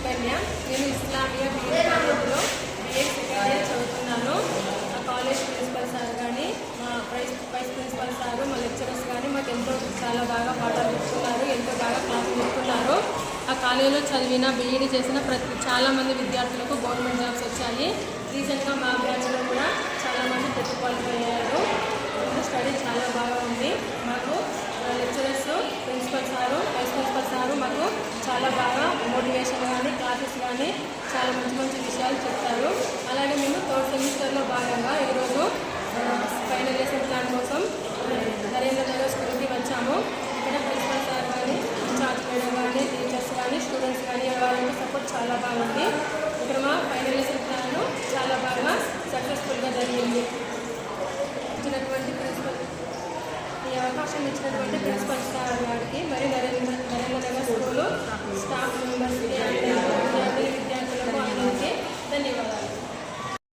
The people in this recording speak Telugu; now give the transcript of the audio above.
చైతన్య. నేను ఇస్లామియా బీఎడ్ కాలేజ్లో బీఎడ్ సెకండ్ ఇయర్ చదువుతున్నాను. మా కాలేజ్ ప్రిన్సిపల్ సార్ కానీ, మా వైస్ ప్రిన్సిపల్ సారు, మా లెక్చరర్స్ కానీ మాకు చాలా బాగా పాఠాలు చెప్తున్నారు, ఎంతో బాగా క్లాసులు చెప్తున్నారు. ఆ కాలేజీలో చదివిన బీఈడీ చేసిన చాలామంది విద్యార్థులకు గవర్నమెంట్ జాబ్స్ వచ్చాయి. రీసెంట్గా మా బ్యాచ్లో కూడా చాలామంది క్వాలిఫై అయ్యారు. స్టడీ చాలా బాగా ఉంది. మాకు lecturers, principal sir, vice principal sir మాకు చాలా బాగా మోటివేషన్ కానీ, క్లాసెస్ కానీ చాలా మంచి మంచి విషయాలు చెప్తారు. అలాగే మేము థర్డ్ సెమిస్టర్లో భాగంగా ఈరోజు ఫైనల్ లెసన్ ప్లాన్ కోసం నరేంద్ర నగర్ స్కూల్కి వచ్చాము. ఇక్కడ ప్రిన్సిపల్ సార్ కానీ, ఇన్ఛార్జ్ మేడం కానీ, టీచర్స్ కానీ, స్టూడెంట్స్ కానీ వాళ్ళకి సపోర్ట్ చాలా బాగుంది. ఇక్కడ మా ఫైనల్ లెసన్ ప్లాన్ చాలా బాగా సక్సెస్ఫుల్గా జరిగింది. ఈ అవకాశం ఇచ్చినటువంటి ప్రిన్సిపల్ సార్